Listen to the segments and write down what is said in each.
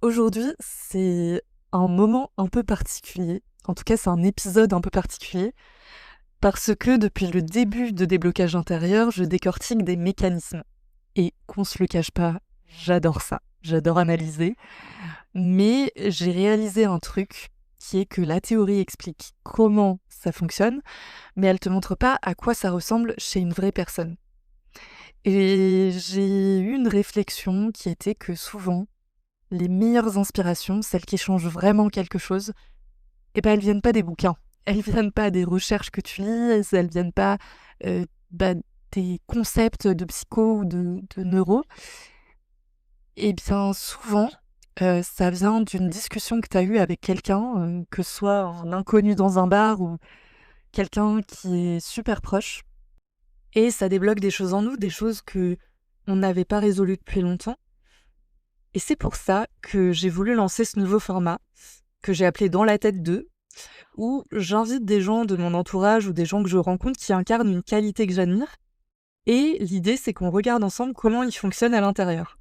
Aujourd'hui, c'est un moment un peu particulier. En tout cas, c'est un épisode un peu particulier parce que depuis le début de Déblocage intérieur, je décortique des mécanismes. Et qu'on se le cache pas, j'adore ça. J'adore analyser. Mais j'ai réalisé un truc qui est que la théorie explique comment ça fonctionne, mais elle te montre pas à quoi ça ressemble chez une vraie personne. Et j'ai eu une réflexion qui était que souvent, les meilleures inspirations, celles qui changent vraiment quelque chose, eh ben, elles viennent pas des bouquins. Elles viennent pas des recherches que tu lis, elles viennent pas euh, bah, des concepts de psycho ou de neuro. Eh bien, souvent, ça vient d'une discussion que tu as eue avec quelqu'un, que ce soit un inconnu dans un bar ou quelqu'un qui est super proche. Et ça débloque des choses en nous, des choses que on n'avait pas résolues depuis longtemps. Et c'est pour ça que j'ai voulu lancer ce nouveau format que j'ai appelé Dans la tête d'eux, où j'invite des gens de mon entourage ou des gens que je rencontre qui incarnent une qualité que j'admire. Et l'idée, c'est qu'on regarde ensemble comment ils fonctionnent à l'intérieur.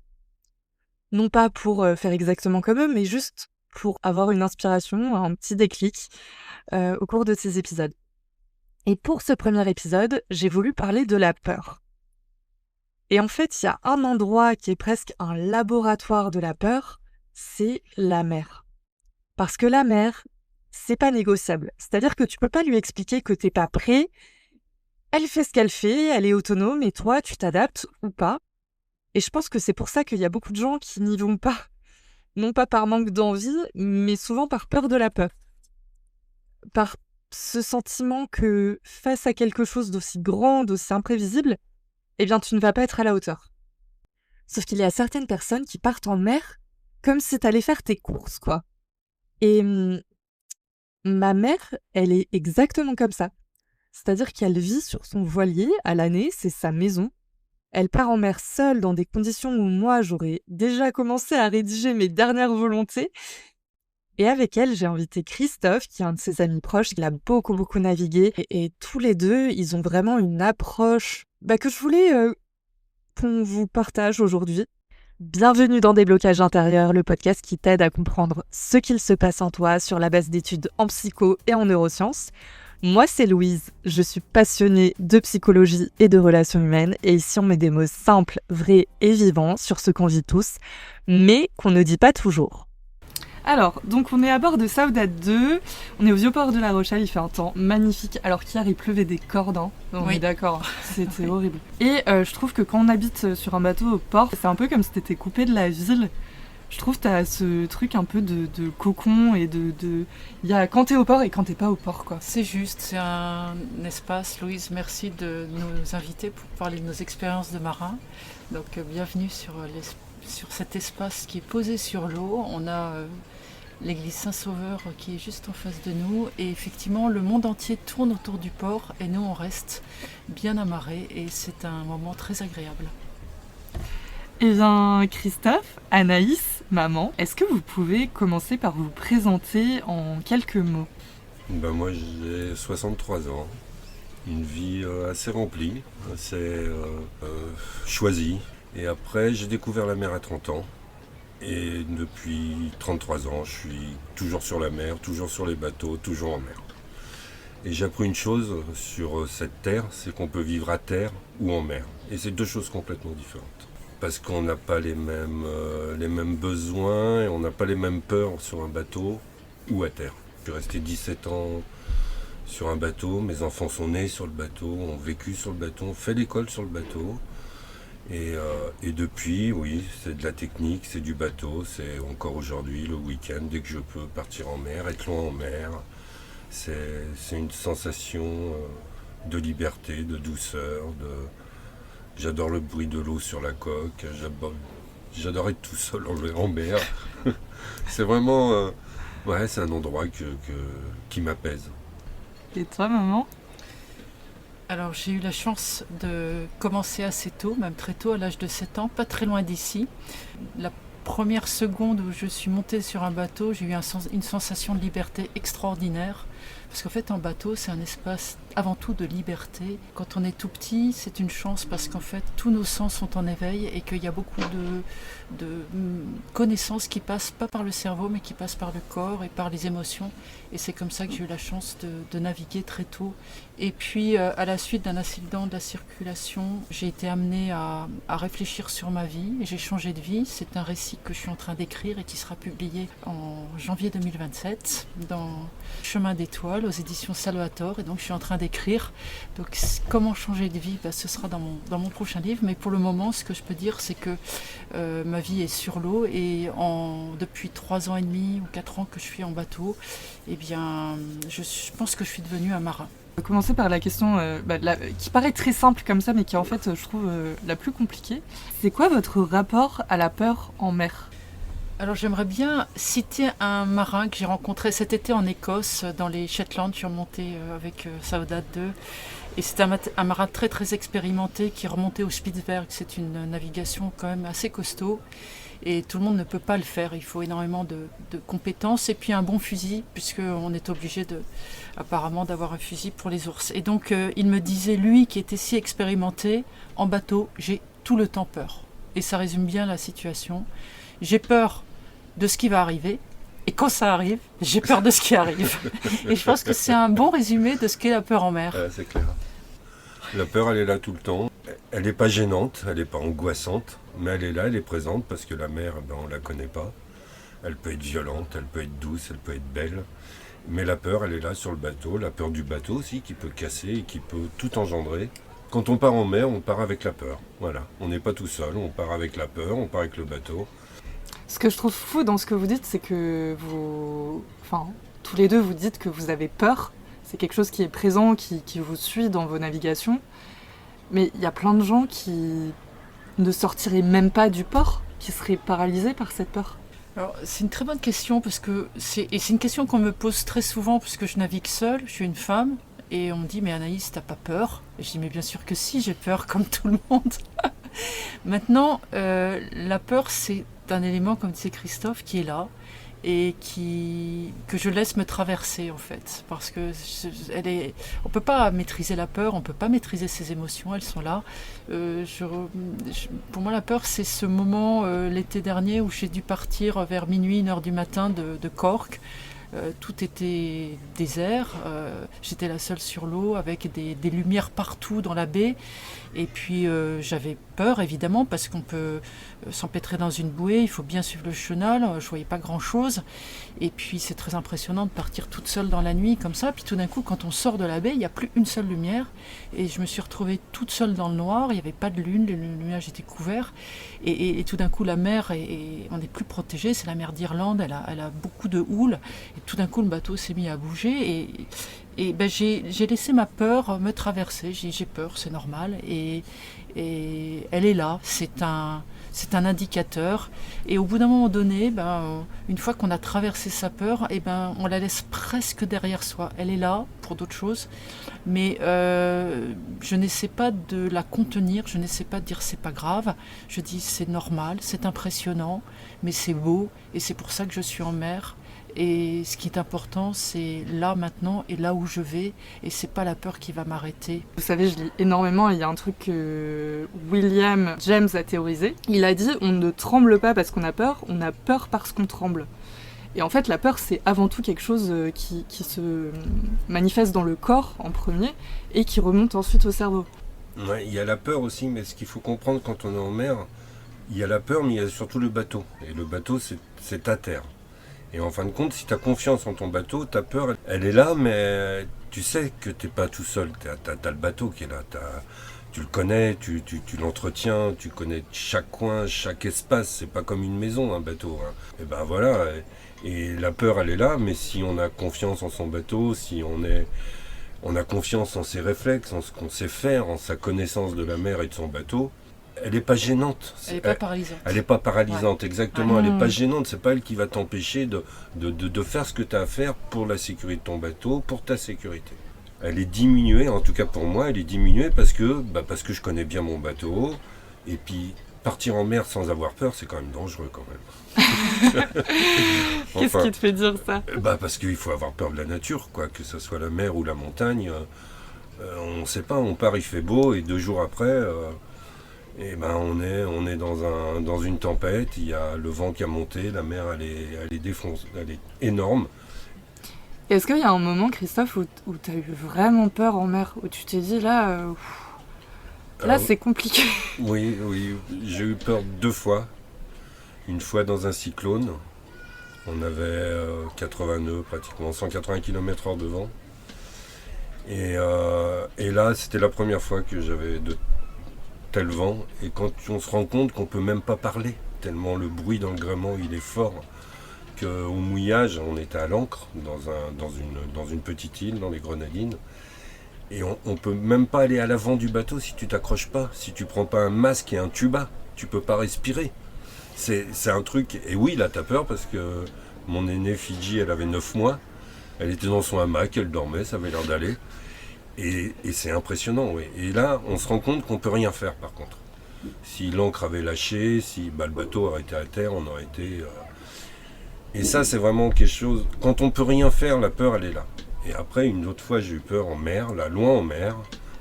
Non pas pour faire exactement comme eux, mais juste pour avoir une inspiration, un petit déclic au cours de ces épisodes. Et pour ce premier épisode, j'ai voulu parler de la peur. Et en fait, il y a un endroit qui est presque un laboratoire de la peur, c'est la mer. Parce que la mer, c'est pas négociable. C'est-à-dire que tu peux pas lui expliquer que t'es pas prêt. Elle fait ce qu'elle fait, elle est autonome, et toi, tu t'adaptes ou pas. Et je pense que c'est pour ça qu'il y a beaucoup de gens qui n'y vont pas. Non pas par manque d'envie, mais souvent par peur de la peur. Par ce sentiment que face à quelque chose d'aussi grand, d'aussi imprévisible, eh bien, tu ne vas pas être à la hauteur. Sauf qu'il y a certaines personnes qui partent en mer comme si t'allais faire tes courses, quoi. Et ma mère, elle est exactement comme ça. C'est-à-dire qu'elle vit sur son voilier à l'année, c'est sa maison. Elle part en mer seule dans des conditions où moi, j'aurais déjà commencé à rédiger mes dernières volontés. Et avec elle, j'ai invité Christophe, qui est un de ses amis proches. Il a beaucoup navigué. Et tous les deux, ils ont vraiment une approche que je voulais qu'on vous partage aujourd'hui. Bienvenue dans Déblocage intérieur, le podcast qui t'aide à comprendre ce qu'il se passe en toi sur la base d'études en psycho et en neurosciences. Moi, c'est Louise, je suis passionnée de psychologie et de relations humaines, et ici on met des mots simples, vrais et vivants sur ce qu'on vit tous, mais qu'on ne dit pas toujours. Alors, donc on est à bord de Saouda 2, on est au Vieux-Port de La Rochelle, il fait un temps magnifique, alors qu'hier il pleuvait des cordes, hein. On est d'accord, c'était horrible. Et je trouve que quand on habite sur un bateau au port, c'est un peu comme si t'étais coupé de la ville. Je trouve que t'as ce truc un peu de cocon et il y a quand t'es au port et quand t'es pas au port, quoi. C'est juste, c'est un espace. Louise, merci de nous inviter pour parler de nos expériences de marins. Donc bienvenue sur cet espace qui est posé sur l'eau. On a l'église Saint-Sauveur qui est juste en face de nous. Et effectivement, le monde entier tourne autour du port et nous, on reste bien amarrés. Et c'est un moment très agréable. Eh bien, Christophe, Anaïs, maman, est-ce que vous pouvez commencer par vous présenter en quelques mots ? Moi j'ai 63 ans, une vie assez remplie, assez choisie. Et après j'ai découvert la mer à 30 ans. Et depuis 33 ans je suis toujours sur la mer, toujours sur les bateaux, toujours en mer. Et j'ai appris une chose sur cette terre, c'est qu'on peut vivre à terre ou en mer. Et c'est deux choses complètement différentes. Parce qu'on n'a pas les mêmes besoins et on n'a pas les mêmes peurs sur un bateau ou à terre. Je suis resté 17 ans sur un bateau, mes enfants sont nés sur le bateau, ont vécu sur le bateau, ont fait l'école sur le bateau. Et depuis, oui, c'est de la technique, c'est du bateau, c'est encore aujourd'hui, le week-end, dès que je peux partir en mer, être loin en mer. C'est une sensation de liberté, de douceur, J'adore le bruit de l'eau sur la coque, j'adore être tout seul en mer. C'est vraiment... c'est un endroit qui m'apaise. Et toi, maman ? Alors j'ai eu la chance de commencer assez tôt, même très tôt, à l'âge de 7 ans, pas très loin d'ici. La première seconde où je suis montée sur un bateau, j'ai eu une sensation de liberté extraordinaire. Parce qu'en fait, en bateau, c'est un espace avant tout de liberté. Quand on est tout petit, c'est une chance parce qu'en fait, tous nos sens sont en éveil et qu'il y a beaucoup de connaissances qui passent pas par le cerveau, mais qui passent par le corps et par les émotions. Et c'est comme ça que j'ai eu la chance de naviguer très tôt. Et puis, à la suite d'un accident de la circulation, j'ai été amenée à réfléchir sur ma vie et j'ai changé de vie. C'est un récit que je suis en train d'écrire et qui sera publié en janvier 2027 dans Chemin d'étoiles aux éditions Salvator. Et donc, je suis en train d'écrire. Donc, comment changer de vie, ce sera dans mon prochain livre. Mais pour le moment, ce que je peux dire, c'est que ma vie est sur l'eau et depuis 3 ans et demi ou 4 ans que je suis en bateau, eh bien, je pense que je suis devenue un marin. On va commencer par la question qui paraît très simple comme ça, mais qui est en fait, je trouve, la plus compliquée. C'est quoi votre rapport à la peur en mer ? Alors j'aimerais bien citer un marin que j'ai rencontré cet été en Écosse, dans les Shetland. Je suis remontée avec Saudade 2. Et c'est un marin très très expérimenté qui est remonté au Spitzberg. C'est une navigation quand même assez costaud. Et tout le monde ne peut pas le faire. Il faut énormément de compétences et puis un bon fusil, puisqu'on est obligé apparemment d'avoir un fusil pour les ours. Et donc il me disait, lui qui était si expérimenté, en bateau, j'ai tout le temps peur. Et ça résume bien la situation. J'ai peur de ce qui va arriver. Et quand ça arrive, j'ai peur de ce qui arrive. Et je pense que c'est un bon résumé de ce qu'est la peur en mer. C'est clair. La peur, elle est là tout le temps. Elle n'est pas gênante, elle n'est pas angoissante, mais elle est là, elle est présente parce que la mer, on ne la connaît pas. Elle peut être violente, elle peut être douce, elle peut être belle. Mais la peur, elle est là sur le bateau. La peur du bateau aussi, qui peut casser et qui peut tout engendrer. Quand on part en mer, on part avec la peur. Voilà, on n'est pas tout seul, on part avec la peur, on part avec le bateau. Ce que je trouve fou dans ce que vous dites, c'est que tous les deux, vous dites que vous avez peur. C'est quelque chose qui est présent, qui vous suit dans vos navigations. Mais il y a plein de gens qui ne sortiraient même pas du port, qui seraient paralysés par cette peur. Alors, c'est une très bonne question, parce que c'est une question qu'on me pose très souvent, puisque je navigue seule, je suis une femme, et on me dit « Mais Anaïs, t'as pas peur ?» Et je dis « Mais bien sûr que si, j'ai peur, comme tout le monde. » Maintenant, la peur, c'est un élément, comme disait Christophe, qui est là, et que je laisse me traverser en fait, parce que on peut pas maîtriser la peur, on peut pas maîtriser ses émotions, elles sont là. Pour moi, la peur, c'est ce moment l'été dernier où j'ai dû partir vers minuit, 1h du matin de Cork. Tout était désert, j'étais la seule sur l'eau avec des lumières partout dans la baie. Et puis j'avais peur évidemment parce qu'on peut s'empêtrer dans une bouée, il faut bien suivre le chenal, je voyais pas grand chose. Et puis c'est très impressionnant de partir toute seule dans la nuit comme ça. Puis tout d'un coup, quand on sort de la baie, il n'y a plus une seule lumière. Et je me suis retrouvée toute seule dans le noir, il n'y avait pas de lune, les nuages étaient couverts. Et tout d'un coup, la mer, on n'est plus protégé, c'est la mer d'Irlande, elle a beaucoup de houle. Et tout d'un coup, le bateau s'est mis à bouger et j'ai laissé ma peur me traverser. J'ai peur, c'est normal. Et elle est là, c'est un indicateur. Et au bout d'un moment donné, une fois qu'on a traversé sa peur, on la laisse presque derrière soi. Elle est là pour d'autres choses. Mais je n'essaie pas de la contenir, je n'essaie pas de dire c'est pas grave. Je dis c'est normal, c'est impressionnant, mais c'est beau. Et c'est pour ça que je suis en mer. Et ce qui est important, c'est là, maintenant, et là où je vais. Et c'est pas la peur qui va m'arrêter. Vous savez, je lis énormément, il y a un truc que William James a théorisé. Il a dit, on ne tremble pas parce qu'on a peur parce qu'on tremble. Et en fait, la peur, c'est avant tout quelque chose qui se manifeste dans le corps en premier, et qui remonte ensuite au cerveau. Ouais, il y a la peur aussi, mais ce qu'il faut comprendre quand on est en mer, il y a la peur, mais il y a surtout le bateau. Et le bateau, c'est ta terre. Et en fin de compte, si tu as confiance en ton bateau, ta peur, elle est là, mais tu sais que tu n'es pas tout seul. Tu as le bateau qui est là. Tu le connais, tu l'entretiens, tu connais chaque coin, chaque espace. C'est pas comme une maison, un bateau. Hein. Et ben voilà. Et la peur, elle est là, mais si on a confiance en son bateau, si on a confiance en ses réflexes, en ce qu'on sait faire, en sa connaissance de la mer et de son bateau, elle n'est pas gênante. Elle n'est pas paralysante. Elle n'est pas paralysante, ouais. Exactement. Ouais. Elle n'est pas gênante. C'est pas elle qui va t'empêcher de faire ce que tu as à faire pour la sécurité de ton bateau, pour ta sécurité. Elle est diminuée, en tout cas pour moi, elle est diminuée parce que je connais bien mon bateau. Et puis, partir en mer sans avoir peur, c'est quand même dangereux quand même. Qu'est-ce qui te fait dire ça? Parce qu'il faut avoir peur de la nature, quoi, que ce soit la mer ou la montagne. On ne sait pas, on part, il fait beau, et 2 jours après, on est dans une tempête, il y a le vent qui a monté, la mer elle est énorme. Est-ce qu'il y a un moment, Christophe, où tu as eu vraiment peur en mer, où tu t'es dit là, c'est compliqué? Oui, j'ai eu peur 2 fois. Une fois dans un cyclone, on avait 80 nœuds, pratiquement 180 km/h de vent. Et là, c'était la première fois que j'avais de tel vent. Et quand on se rend compte qu'on ne peut même pas parler, tellement le bruit dans le gréement il est fort, qu'au mouillage, on était à l'ancre, dans une petite île, dans les Grenadines. Et on ne peut même pas aller à l'avant du bateau si tu t'accroches pas, si tu prends pas un masque et un tuba, tu peux pas respirer. C'est un truc, et oui, là t'as peur parce que mon aînée Fidji, elle avait 9 mois, elle était dans son hamac, elle dormait, ça avait l'air d'aller, et c'est impressionnant, oui. Et là, on se rend compte qu'on peut rien faire par contre. Si l'ancre avait lâché, si le bateau aurait été à terre, on aurait été... Et ça, c'est vraiment quelque chose, quand on peut rien faire, la peur, elle est là. Et après, une autre fois, j'ai eu peur en mer, là, loin en mer,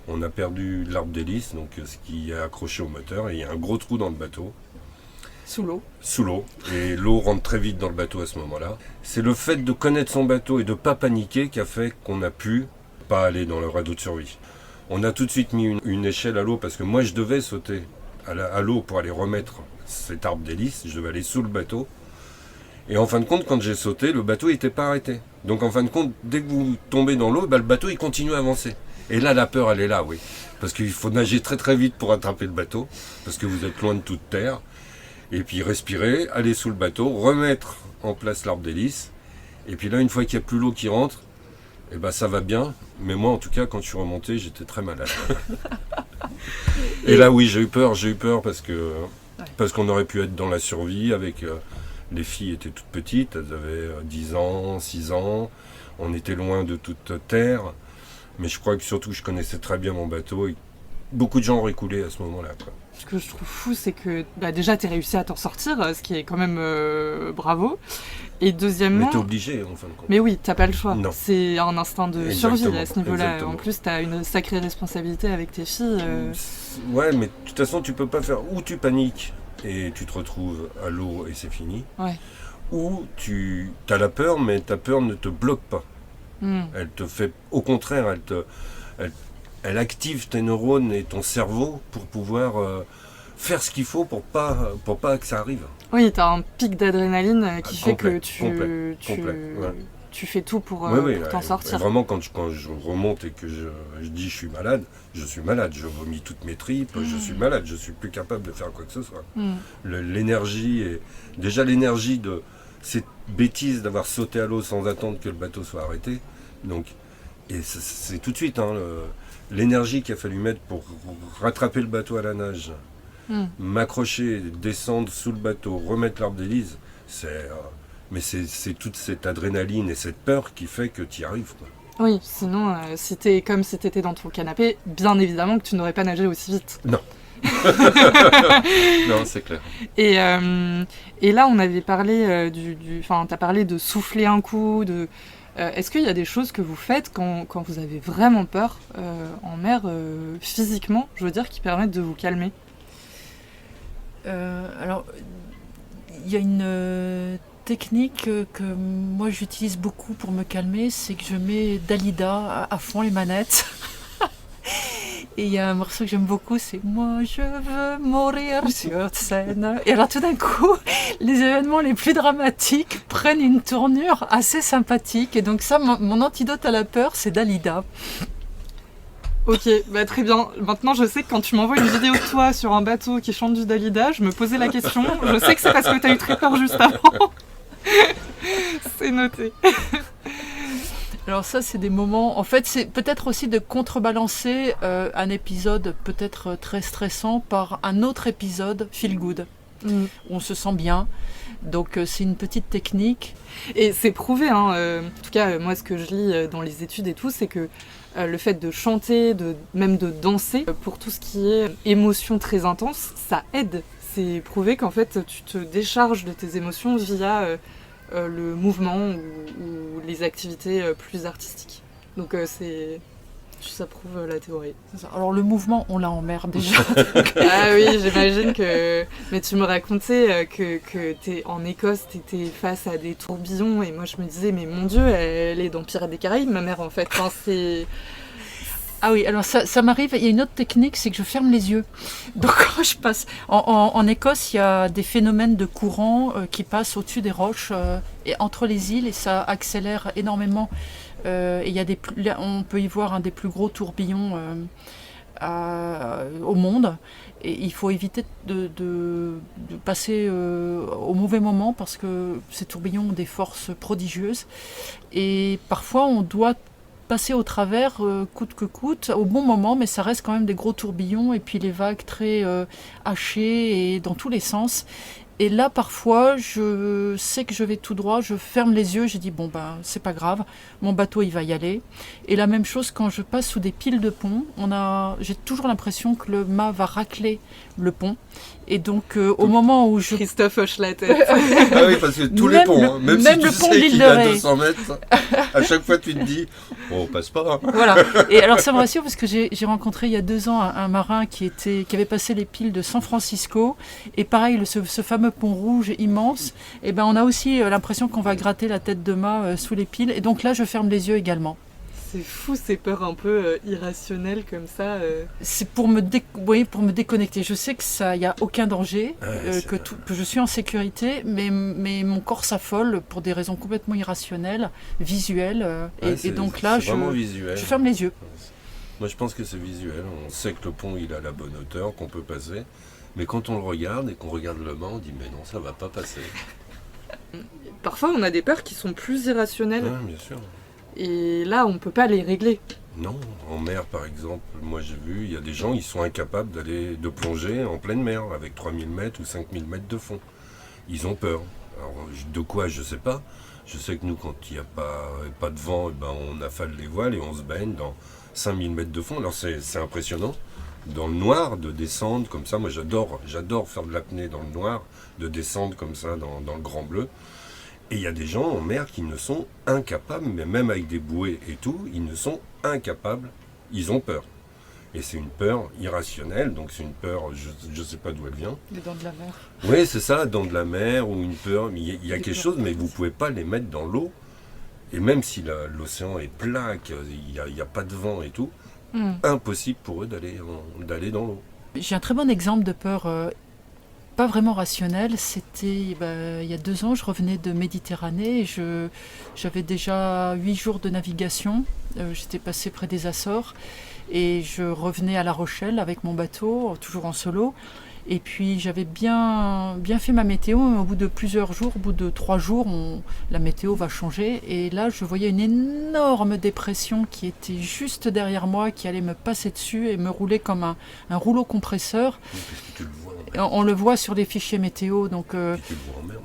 on a perdu l'arbre d'hélice, donc ce qui est accroché au moteur, et il y a un gros trou dans le bateau. Sous l'eau. Sous l'eau. Et l'eau rentre très vite dans le bateau à ce moment-là. C'est le fait de connaître son bateau et de ne pas paniquer qui a fait qu'on a pu pas aller dans le radeau de survie. On a tout de suite mis une échelle à l'eau parce que moi je devais sauter à l'eau pour aller remettre cet arbre d'hélice. Je devais aller sous le bateau. Et en fin de compte, quand j'ai sauté, le bateau n'était pas arrêté. Donc en fin de compte, dès que vous tombez dans l'eau, le bateau il continue à avancer. Et là, la peur, elle est là, oui. Parce qu'il faut nager très très vite pour attraper le bateau. Parce que vous êtes loin de toute terre. Et puis respirer, aller sous le bateau, remettre en place l'arbre d'hélice. Et puis là, une fois qu'il n'y a plus l'eau qui rentre, ça va bien. Mais moi, en tout cas, quand je suis remonté, j'étais très malade. Et là, oui, j'ai eu peur parce qu'on aurait pu être dans la survie avec... les filles étaient toutes petites, elles avaient 10 ans, 6 ans. On était loin de toute terre. Mais je crois que surtout, je connaissais très bien mon bateau. Et beaucoup de gens auraient coulé à ce moment-là, quoi. Ce que je trouve fou, c'est que déjà, tu as réussi à t'en sortir, ce qui est quand même bravo. Et deuxièmement... Mais t'es obligé, en fin de compte. Mais oui, t'as pas le choix. Non. C'est un instinct de survie à ce niveau-là. Exactement. En plus, t'as une sacrée responsabilité avec tes filles. Ouais, mais de toute façon, tu peux pas faire... Ou tu paniques et tu te retrouves à l'eau et c'est fini. Ouais. Ou tu as la peur, mais ta peur ne te bloque pas. Elle te fait... Au contraire, elle active tes neurones et ton cerveau pour pouvoir faire ce qu'il faut pour pas que ça arrive. Oui, tu as un pic d'adrénaline qui fait que tu fais tout pour t'en sortir. Vraiment, quand je remonte et que je dis je suis malade, je vomis toutes mes tripes, je suis malade, je suis plus capable de faire quoi que ce soit. L'énergie de cette bêtise d'avoir sauté à l'eau sans attendre que le bateau soit arrêté. Donc, et c'est tout de suite l'énergie qu'il a fallu mettre pour rattraper le bateau à la nage, m'accrocher, descendre sous le bateau, remettre l'arbre d'hélice, mais c'est toute cette adrénaline et cette peur qui fait que tu y arrives, quoi. Oui, sinon, si t'étais dans ton canapé, bien évidemment que tu n'aurais pas nagé aussi vite. Non. Non, c'est clair. Et là, on avait parlé t'as parlé de souffler un coup, est-ce qu'il y a des choses que vous faites quand vous avez vraiment peur en mer, physiquement, je veux dire, qui permettent de vous calmer? Alors, il y a une technique que moi j'utilise beaucoup pour me calmer, c'est que je mets Dalida à fond les manettes. Et il y a un morceau que j'aime beaucoup, c'est « Moi je veux mourir sur scène ». Et alors tout d'un coup, les événements les plus dramatiques prennent une tournure assez sympathique. Et donc ça, mon antidote à la peur, c'est Dalida. Ok, très bien. Maintenant, je sais que quand tu m'envoies une vidéo de toi sur un bateau qui chante du Dalida, je me posais la question. Je sais que c'est parce que tu as eu très peur juste avant. C'est noté. Alors ça, c'est des moments... En fait, c'est peut-être aussi de contrebalancer un épisode peut-être très stressant par un autre épisode feel good, où on se sent bien. Donc c'est une petite technique. Et c'est prouvé, en tout cas, moi, ce que je lis dans les études et tout, c'est que le fait de chanter, même de danser, pour tout ce qui est émotion très intense, ça aide. c'est prouvé qu'en fait, tu te décharges de tes émotions via le mouvement ou les activités plus artistiques. Donc ça prouve la théorie. Alors le mouvement, on l'a en mer déjà. Ah oui, j'imagine que... Mais tu me racontais que t'es en Écosse, t'étais face à des tourbillons, et moi je me disais, mais mon Dieu, elle est dans Pirates des Caraïbes, ma mère, en fait. Enfin, c'est... Ah oui, alors ça m'arrive, il y a une autre technique, c'est que je ferme les yeux. Donc quand je passe... En Écosse, il y a des phénomènes de courant qui passent au-dessus des roches et entre les îles, et ça accélère énormément. Et on peut y voir un des plus gros tourbillons au monde. Et il faut éviter de passer au mauvais moment parce que ces tourbillons ont des forces prodigieuses. Et parfois, on doit passer au travers coûte que coûte au bon moment, mais ça reste quand même des gros tourbillons et puis les vagues très hachées et dans tous les sens. Et là, parfois, je sais que je vais tout droit, je ferme les yeux, j'ai dit bon ben c'est pas grave, mon bateau il va y aller. Et la même chose quand je passe sous des piles de pont, j'ai toujours l'impression que le mât va racler le pont. Et donc au moment où je... Christophe hoche la tête. Ah oui, parce que tous les ponts, même si tu sais qu'il est à 200 mètres, à chaque fois tu te dis, on passe pas. Voilà. Et alors ça me rassure parce que j'ai rencontré il y a 2 ans un marin qui avait passé les piles de San Francisco. Et pareil, ce fameux pont rouge immense, et ben on a aussi l'impression qu'on va gratter la tête de mât sous les piles. Et donc là, je ferme les yeux également. C'est fou, ces peurs un peu irrationnelles comme ça. C'est pour me déconnecter. Je sais que ça, y a aucun danger, que je suis en sécurité, mais mon corps s'affole pour des raisons complètement irrationnelles, visuelles. Et donc là, je ferme les yeux. Moi, je pense que c'est visuel. On sait que le pont il est à la bonne hauteur, qu'on peut passer, mais quand on le regarde et qu'on regarde le mât, on dit mais non, ça va pas passer. Parfois, on a des peurs qui sont plus irrationnelles. Ouais, bien sûr. Et là, on ne peut pas les régler. Non, en mer par exemple, moi j'ai vu, il y a des gens, ils sont incapables de plonger en pleine mer avec 3000 mètres ou 5000 mètres de fond. Ils ont peur. Alors de quoi, je sais pas. Je sais que nous, quand il n'y a pas de vent, eh ben, on affale les voiles et on se baigne dans 5000 mètres de fond. Alors c'est impressionnant. Dans le noir, de descendre comme ça. Moi j'adore faire de l'apnée dans le noir, de descendre comme ça dans le grand bleu. Et il y a des gens en mer qui ne sont incapables, mais même avec des bouées et tout, ils ne sont incapables, ils ont peur. Et c'est une peur irrationnelle, donc c'est une peur, je ne sais pas d'où elle vient. Les dents de la mer. Oui, c'est ça, dents de la mer, ou une peur, mais il y a quelque chose, mais vous ne pouvez pas les mettre dans l'eau. Et même si l'océan est plat, il n'y a pas de vent et tout, impossible pour eux d'aller dans l'eau. J'ai un très bon exemple de peur pas vraiment rationnel. C'était il y a 2 ans, je revenais de Méditerranée et j'avais déjà 8 jours de navigation. J'étais passé près des Açores et je revenais à La Rochelle avec mon bateau, toujours en solo. Et puis j'avais bien fait ma météo. Au bout de plusieurs jours, au bout de 3 jours, la météo va changer. Et là, je voyais une énorme dépression qui était juste derrière moi, qui allait me passer dessus et me rouler comme un rouleau compresseur. Qu'est-ce que tu le vois On le voit sur les fichiers météo. Donc, tu le vois en mer.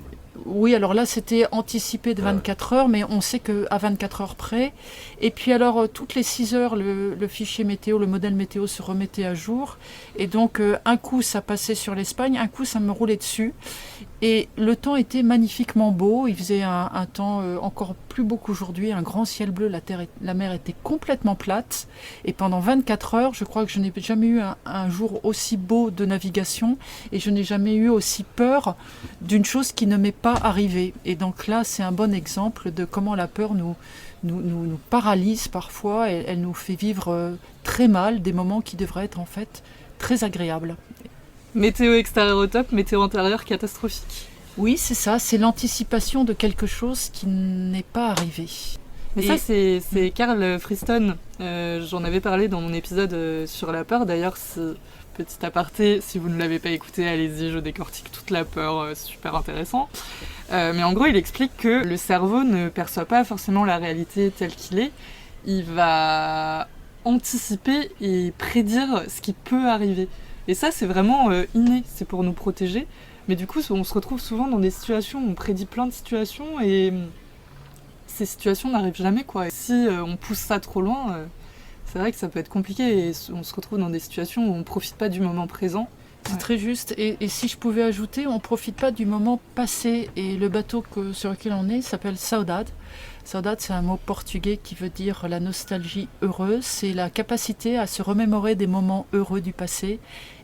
oui, alors là, c'était anticipé de 24 heures, mais on sait qu'à 24 heures près. Et puis alors, toutes les 6 heures, le fichier météo, le modèle météo se remettait à jour. Et donc, un coup, ça passait sur l'Espagne, un coup, ça me roulait dessus. Et le temps était magnifiquement beau. Il faisait un temps encore plus beau qu'aujourd'hui, un grand ciel bleu. La mer était complètement plate. Et pendant 24 heures, je crois que je n'ai jamais eu un jour aussi beau de navigation. Et je n'ai jamais eu aussi peur d'une chose qui ne m'est pas arrivée. Et donc là, c'est un bon exemple de comment la peur nous paralyse parfois. Elle nous fait vivre très mal des moments qui devraient être en fait très agréables. Météo extérieure au top, météo intérieure catastrophique. Oui, c'est ça, c'est l'anticipation de quelque chose qui n'est pas arrivé. Mais ça, c'est Carl Friston. J'en avais parlé dans mon épisode sur la peur. D'ailleurs, petit aparté, si vous ne l'avez pas écouté, allez-y, je décortique toute la peur, super intéressant. Mais en gros, il explique que le cerveau ne perçoit pas forcément la réalité telle qu'il est. Il va anticiper et prédire ce qui peut arriver. Et ça, c'est vraiment inné, c'est pour nous protéger. Mais du coup, on se retrouve souvent dans des situations où on prédit plein de situations et ces situations n'arrivent jamais, quoi. Et si on pousse ça trop loin, c'est vrai que ça peut être compliqué et on se retrouve dans des situations où on ne profite pas du moment présent C'est très juste. Et si je pouvais ajouter, on ne profite pas du moment passé. Et le bateau sur lequel on est s'appelle Saudade. Saudade, c'est un mot portugais qui veut dire la nostalgie heureuse. C'est la capacité à se remémorer des moments heureux du passé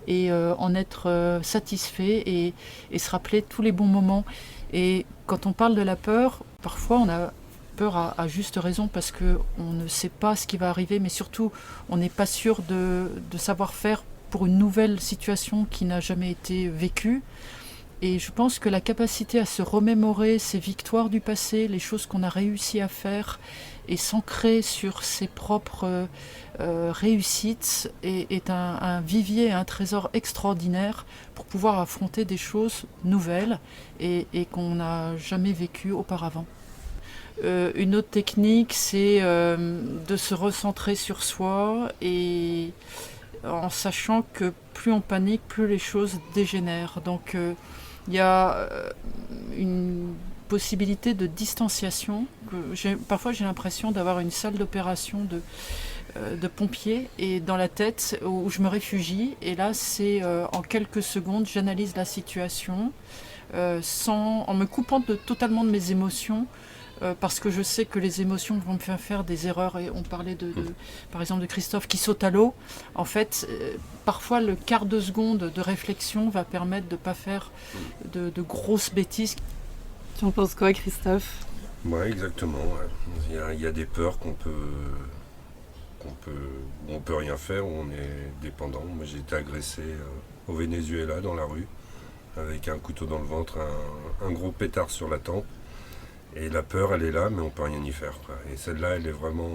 et en être satisfait et se rappeler tous les bons moments. Et quand on parle de la peur, parfois on a peur à juste raison parce qu'on ne sait pas ce qui va arriver, mais surtout on n'est pas sûr de savoir faire pour une nouvelle situation qui n'a jamais été vécue. Et je pense que la capacité à se remémorer ses victoires du passé, les choses qu'on a réussi à faire et s'ancrer sur ses propres réussites est un vivier, un trésor extraordinaire pour pouvoir affronter des choses nouvelles et qu'on n'a jamais vécues auparavant. Une autre technique, c'est de se recentrer sur soi et en sachant que plus on panique, plus les choses dégénèrent. Donc il y a une possibilité de distanciation. Parfois j'ai l'impression d'avoir une salle d'opération de pompiers et dans la tête où je me réfugie. Et là c'est en quelques secondes j'analyse la situation en me coupant totalement de mes émotions. Parce que je sais que les émotions vont me faire des erreurs. Et on parlait par exemple de Christophe qui saute à l'eau. En fait, parfois le quart de seconde de réflexion va permettre de ne pas faire de grosses bêtises. Tu en penses quoi, Christophe ? Ouais, exactement. Ouais. Il y a des peurs où on peut rien faire, où on est dépendant. Moi, j'ai été agressé au Venezuela dans la rue avec un couteau dans le ventre, un gros pétard sur la tempe. Et la peur, elle est là, mais on peut rien y faire, quoi. Et celle-là, elle est vraiment...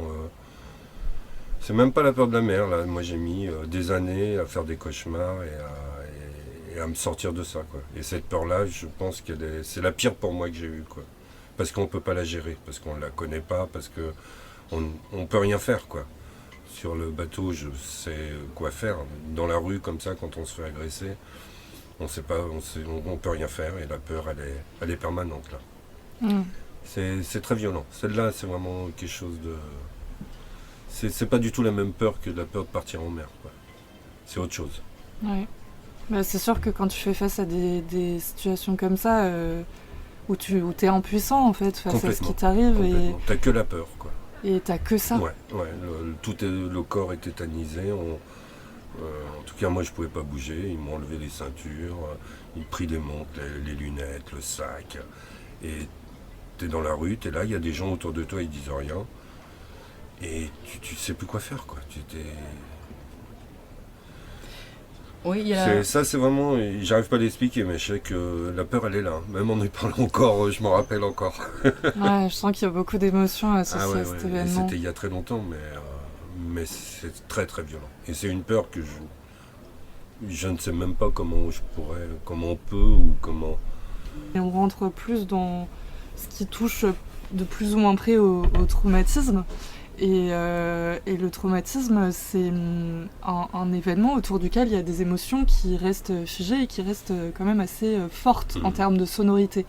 C'est même pas la peur de la mer, là. Moi, j'ai mis des années à faire des cauchemars et à me sortir de ça, quoi. Et cette peur-là, je pense c'est la pire pour moi que j'ai eue, quoi. Parce qu'on peut pas la gérer, parce qu'on la connaît pas, parce qu'on peut rien faire, quoi. Sur le bateau, je sais quoi faire. Dans la rue, comme ça, quand on se fait agresser, on peut rien faire. Et la peur, elle est permanente, là. C'est très violent. Celle-là, c'est vraiment quelque chose de... C'est pas du tout la même peur que la peur de partir en mer, quoi. C'est autre chose. Ouais. Bah, c'est sûr que quand tu fais face à des situations comme ça, où t'es impuissant, en fait, face à ce qui t'arrive. Et t'as que la peur, quoi. Et t'as que ça. Ouais. Le corps est tétanisé. En tout cas, moi, je pouvais pas bouger. Ils m'ont enlevé les ceintures, ils m'ont pris les montres, les lunettes, le sac. Et t'es dans la rue, t'es là, il y a des gens autour de toi, ils disent rien. Et tu sais plus quoi faire, quoi. Oui, Ça, c'est vraiment... J'arrive pas à l'expliquer, mais je sais que la peur, elle est là. Même en y parlant encore, je m'en rappelle encore. Ouais, je sens qu'il y a beaucoup d'émotions associées à cet événement. C'était il y a très longtemps, mais c'est très, très violent. Et c'est une peur que je ne sais même pas comment on peut ou comment... Et on rentre plus dans ce qui touche de plus ou moins près au traumatisme. Et le traumatisme, c'est un événement autour duquel il y a des émotions qui restent figées et qui restent quand même assez fortes en termes de sonorité.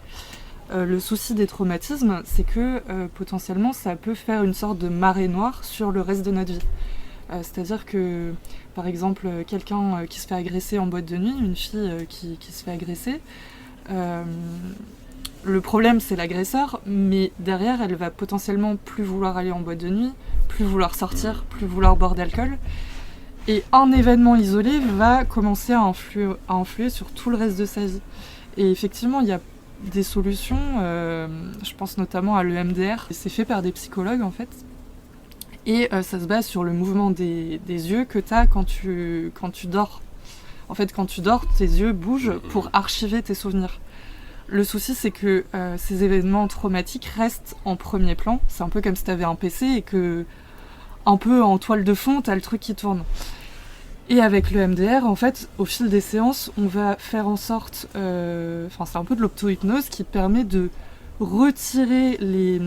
Le souci des traumatismes, c'est que potentiellement ça peut faire une sorte de marée noire sur le reste de notre vie. C'est-à-dire que, par exemple, quelqu'un qui se fait agresser en boîte de nuit, une fille qui se fait agresser, le problème c'est l'agresseur, mais derrière elle va potentiellement plus vouloir aller en boîte de nuit, plus vouloir sortir, plus vouloir boire d'alcool. Et un événement isolé va commencer à influer sur tout le reste de sa vie. Et effectivement, il y a des solutions, je pense notamment à l'EMDR, c'est fait par des psychologues en fait. Et ça se base sur le mouvement des yeux que tu as quand tu dors. En fait, quand tu dors, tes yeux bougent pour archiver tes souvenirs. Le souci, c'est que ces événements traumatiques restent en premier plan. C'est un peu comme si tu avais un PC et que, un peu en toile de fond, tu as le truc qui tourne. Et avec le MDR, en fait, au fil des séances, on va faire en sorte... c'est un peu de l'auto-hypnose qui permet de retirer les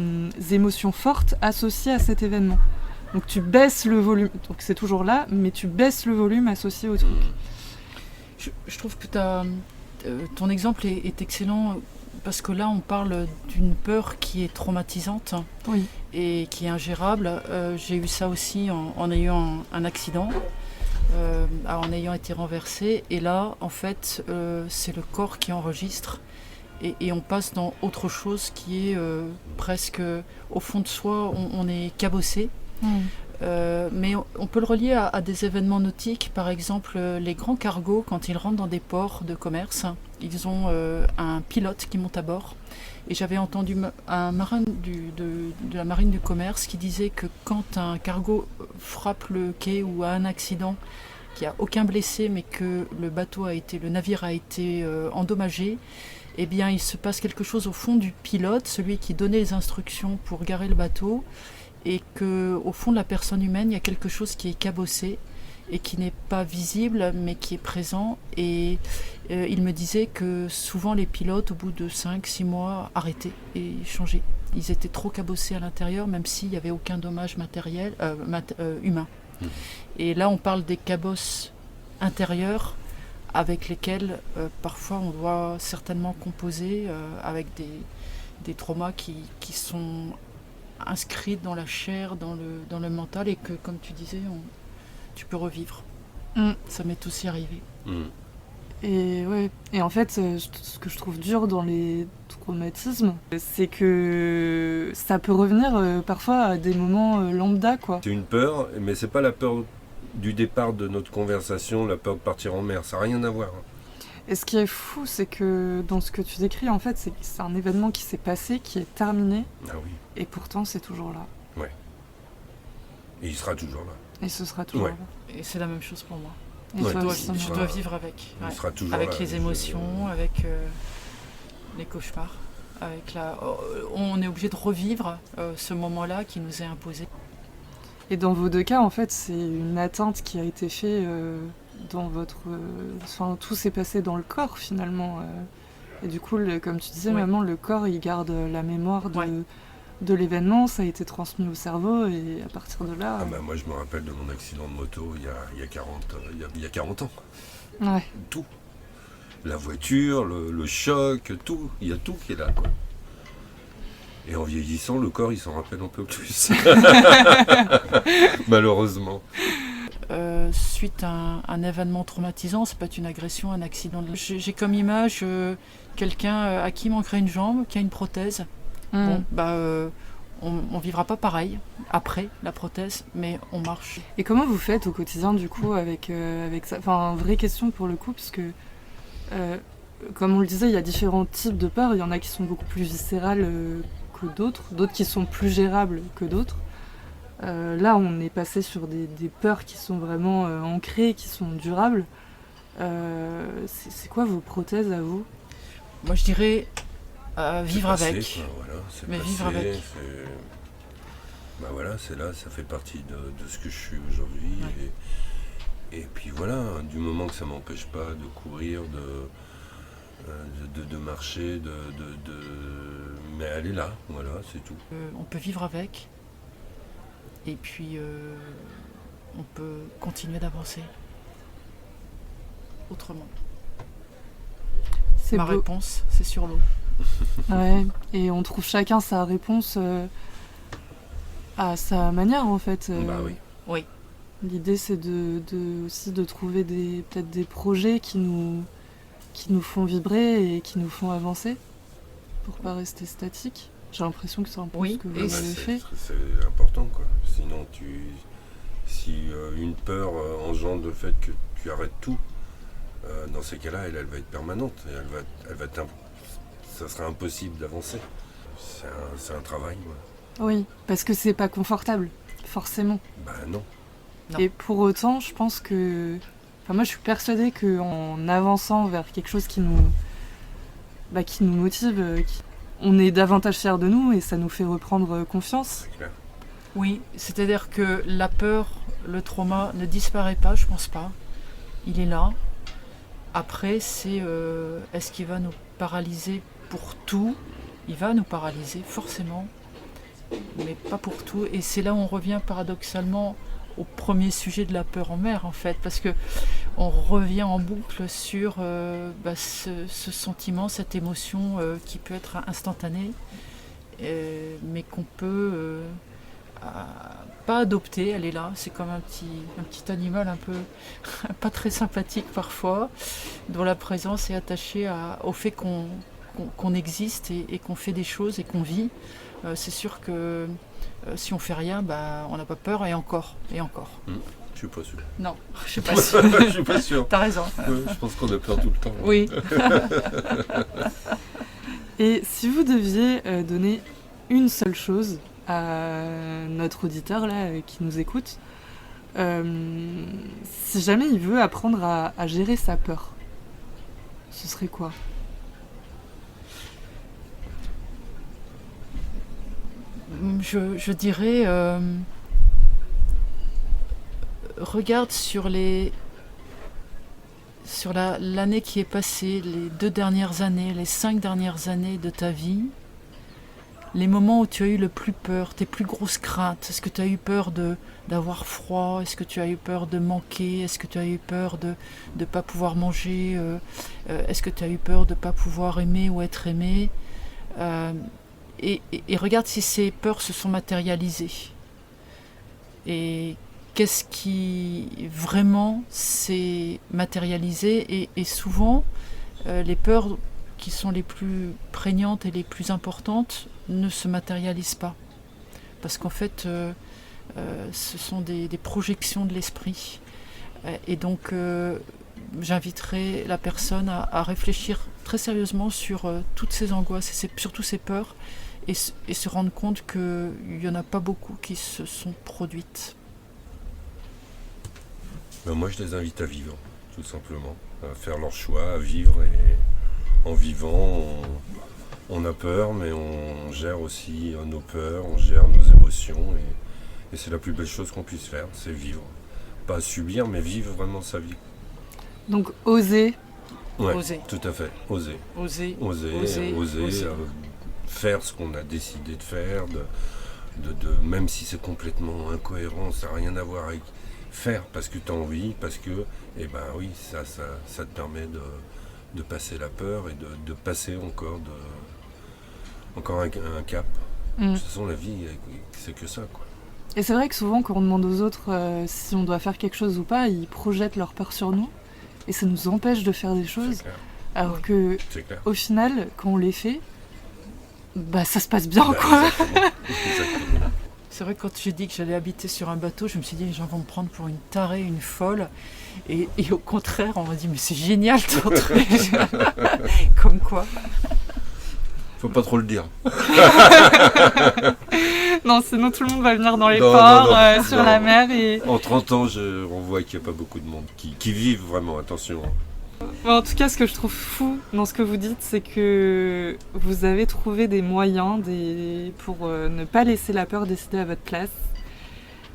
émotions fortes associées à cet événement. Donc tu baisses le volume. Donc c'est toujours là, mais tu baisses le volume associé au truc. Je trouve que ton exemple est excellent parce que là on parle d'une peur qui est traumatisante et qui est ingérable. J'ai eu ça aussi en ayant un accident. en ayant été renversé. Et là, en fait, c'est le corps qui enregistre. Et on passe dans autre chose qui est presque au fond de soi, on est cabossé. Mais on peut le relier à des événements nautiques. Par exemple, les grands cargos, quand ils rentrent dans des ports de commerce, ils ont un pilote qui monte à bord. Et j'avais entendu un marin de la marine du commerce qui disait que quand un cargo frappe le quai ou a un accident, qu'il n'y a aucun blessé, mais que le navire a été endommagé, eh bien, il se passe quelque chose au fond du pilote, celui qui donnait les instructions pour garer le bateau, et qu'au fond de la personne humaine, il y a quelque chose qui est cabossé et qui n'est pas visible, mais qui est présent. Et il me disait que souvent les pilotes, au bout de 5-6 mois, arrêtaient et changeaient. Ils étaient trop cabossés à l'intérieur, même s'il n'y avait aucun dommage matériel, humain. Et là, on parle des cabosses intérieures, avec lesquels parfois on doit certainement composer avec des traumas qui sont inscrits dans la chair, dans le mental, et que, comme tu disais, tu peux revivre. Ça m'est aussi arrivé. Et en fait, ce que je trouve dur dans les traumatismes, c'est que ça peut revenir parfois à des moments lambda, quoi. C'est une peur, mais c'est pas la peur du départ de notre conversation, la peur de partir en mer, ça n'a rien à voir. Et ce qui est fou, c'est que dans ce que tu décris, en fait, c'est un événement qui s'est passé, qui est terminé, Ah oui, et pourtant c'est toujours là. et il sera toujours là. Et ce sera toujours Ouais. là. Et c'est la même chose pour moi. Et Ouais. toi Je aussi, dois, il je sera- dois vivre avec. Il Ouais. sera toujours Avec là. les émotions, avec les cauchemars. On est obligé de revivre ce moment-là qui nous est imposé. Et dans vos deux cas, en fait, c'est une atteinte qui a été faite dans votre... Enfin, tout s'est passé dans le corps, finalement. Et du coup, comme tu disais, Oui. maman, le corps, il garde la mémoire Ouais. de l'événement, ça a été transmis au cerveau, et à partir de là... Ah bah, moi je me rappelle de mon accident de moto il y a 40 ans. Ouais. Tout. La voiture, le choc, tout. Il y a tout qui est là, quoi. Et en vieillissant, le corps il s'en rappelle un peu plus. Malheureusement. Suite à un événement traumatisant, ça peut être une agression, un accident. J'ai comme image quelqu'un à qui manquerait une jambe, qui a une prothèse. Bon, on vivra pas pareil après la prothèse, mais on marche. Et comment vous faites au quotidien, du coup, avec ça? Enfin, vraie question pour le coup, parce que, comme on le disait, il y a différents types de peurs. Il y en a qui sont beaucoup plus viscérales que d'autres qui sont plus gérables que d'autres. Là, on est passé sur des peurs qui sont vraiment ancrées, qui sont durables. C'est quoi vos prothèses à vous? Moi, je dirais vivre C'est passé, avec. quoi, voilà, c'est Mais passé, vivre avec. Bah voilà, c'est là, ça fait partie de ce que je suis aujourd'hui. Ouais. Et puis voilà, du moment que ça m'empêche pas de courir, de marcher, mais elle est là, voilà, c'est tout. On peut vivre avec. Et puis, on peut continuer d'avancer autrement. C'est Ma beau. réponse, c'est sur l'eau. Ouais. Et on trouve chacun sa réponse à sa manière, en fait. Bah oui. Oui. L'idée, c'est aussi de trouver peut-être des projets qui nous font vibrer et qui nous font avancer pour pas rester statique. J'ai l'impression que c'est un peu Oui, ce que vous et avez fait. C'est important, quoi. Sinon, si une peur engendre le fait que tu arrêtes tout, dans ces cas-là, elle va être permanente. Et ça sera impossible d'avancer. C'est un travail, quoi. Oui, parce que c'est pas confortable, forcément. Bah non. Non. Et pour autant, je pense que... Enfin, moi, je suis persuadée qu'en avançant vers quelque chose qui nous motive, on est davantage fiers de nous et ça nous fait reprendre confiance. C'est clair. Oui, c'est-à-dire que la peur, le trauma ne disparaît pas, je pense pas. Il est là. Après, c'est est-ce qu'il va nous paralyser pour tout? Il va nous paralyser, forcément, mais pas pour tout. Et c'est là où on revient paradoxalement au premier sujet de la peur en mer, en fait, parce que on revient en boucle sur ce sentiment, cette émotion qui peut être instantanée, mais qu'on peut pas adoptée, elle est là. C'est comme un petit animal un peu pas très sympathique parfois, dont la présence est attachée au fait qu'on existe et qu'on fait des choses et qu'on vit. C'est sûr que si on fait rien, on n'a pas peur et encore. Je suis pas sûr. Non, je suis pas sûre. Je suis pas sûr. T'as raison. Je pense qu'on a peur tout le temps. Oui. Et si vous deviez donner une seule chose à notre auditeur là, qui nous écoute, si jamais il veut apprendre à gérer sa peur, ce serait quoi ? Je dirais, regarde sur l'année qui est passée, les 2 dernières années, les 5 dernières années de ta vie, les moments où tu as eu le plus peur, tes plus grosses craintes. Est-ce que tu as eu peur d'avoir froid ? Est-ce que tu as eu peur de manquer ? Est-ce que tu as eu peur de ne pas pouvoir manger ? Est-ce que tu as eu peur de ne pas pouvoir aimer ou être aimé ? Et regarde si ces peurs se sont matérialisées. Et qu'est-ce qui vraiment s'est matérialisé ? Et souvent, les peurs qui sont les plus prégnantes et les plus importantes ne se matérialisent pas. Parce qu'en fait, ce sont des projections de l'esprit. Et donc, j'inviterai la personne à réfléchir très sérieusement sur toutes ces angoisses et surtout ces peurs, et se rendre compte qu'il n'y en a pas beaucoup qui se sont produites. Moi, je les invite à vivre, tout simplement, à faire leur choix, à vivre, et en vivant, on a peur, mais on gère aussi nos peurs, on gère nos émotions, et c'est la plus belle chose qu'on puisse faire, c'est vivre. Pas subir, mais vivre vraiment sa vie. Donc oser. Ouais, Oser. tout à fait, oser. Oser. Faire ce qu'on a décidé de faire, même si c'est complètement incohérent, ça n'a rien à voir avec faire parce que tu as envie, parce que, oui, ça te permet de passer la peur et de passer encore un cap. De toute façon, la vie, c'est que ça, quoi. Et c'est vrai que souvent, quand on demande aux autres si on doit faire quelque chose ou pas, ils projettent leur peur sur nous et ça nous empêche de faire des choses. Alors que, au final, quand on les fait, ça se passe bien, quoi. Exactement. C'est vrai que quand j'ai dit que j'allais habiter sur un bateau, je me suis dit les gens vont me prendre pour une tarée, une folle. Et au contraire, on m'a dit mais c'est génial ton truc. Comme quoi. Faut pas trop le dire. Non, sinon tout le monde va venir dans les ports, sur la mer. Et... En 30 ans, on voit qu'il n'y a pas beaucoup de monde qui vivent vraiment, attention. Bon, en tout cas, ce que je trouve fou dans ce que vous dites, c'est que vous avez trouvé des moyens pour ne pas laisser la peur décider à votre place.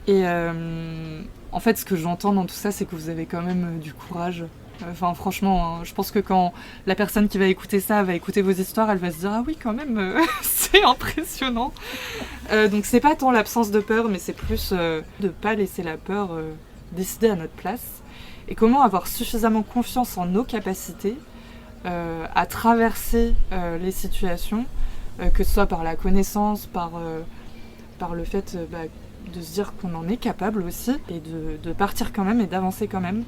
Et en fait, ce que j'entends dans tout ça, c'est que vous avez quand même du courage. Enfin, franchement, je pense que quand la personne qui va écouter ça va écouter vos histoires, elle va se dire « Ah oui, quand même, c'est impressionnant !» Donc, c'est pas tant l'absence de peur, mais c'est plus de pas laisser la peur décider à notre place. Et comment avoir suffisamment confiance en nos capacités à traverser les situations, que ce soit par la connaissance, par le fait de se dire qu'on en est capable aussi, et de partir quand même et d'avancer quand même.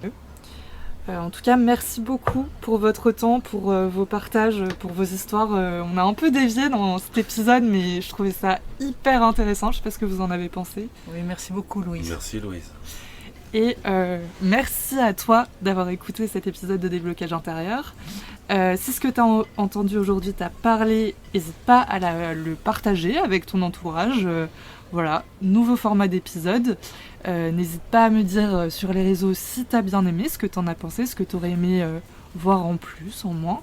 En tout cas, merci beaucoup pour votre temps, pour vos partages, pour vos histoires. On a un peu dévié dans cet épisode, mais je trouvais ça hyper intéressant. Je ne sais pas ce que vous en avez pensé. Oui, merci beaucoup, Louise. Merci, Louise. Et merci à toi d'avoir écouté cet épisode de Déblocage intérieur. Si ce que tu as entendu aujourd'hui t'a parlé, n'hésite pas à le partager avec ton entourage. Voilà, nouveau format d'épisode. N'hésite pas à me dire sur les réseaux si tu as bien aimé, ce que tu en as pensé, ce que tu aurais aimé voir en plus, en moins.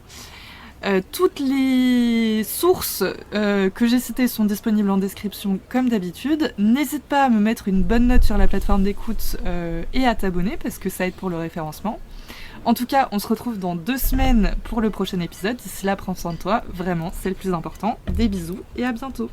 Toutes les sources que j'ai citées sont disponibles en description comme d'habitude. N'hésite pas à me mettre une bonne note sur la plateforme d'écoute et à t'abonner parce que ça aide pour le référencement. En tout cas, on se retrouve dans 2 semaines pour le prochain épisode. D'ici là, prends soin de toi. Vraiment, c'est le plus important. Des bisous et à bientôt.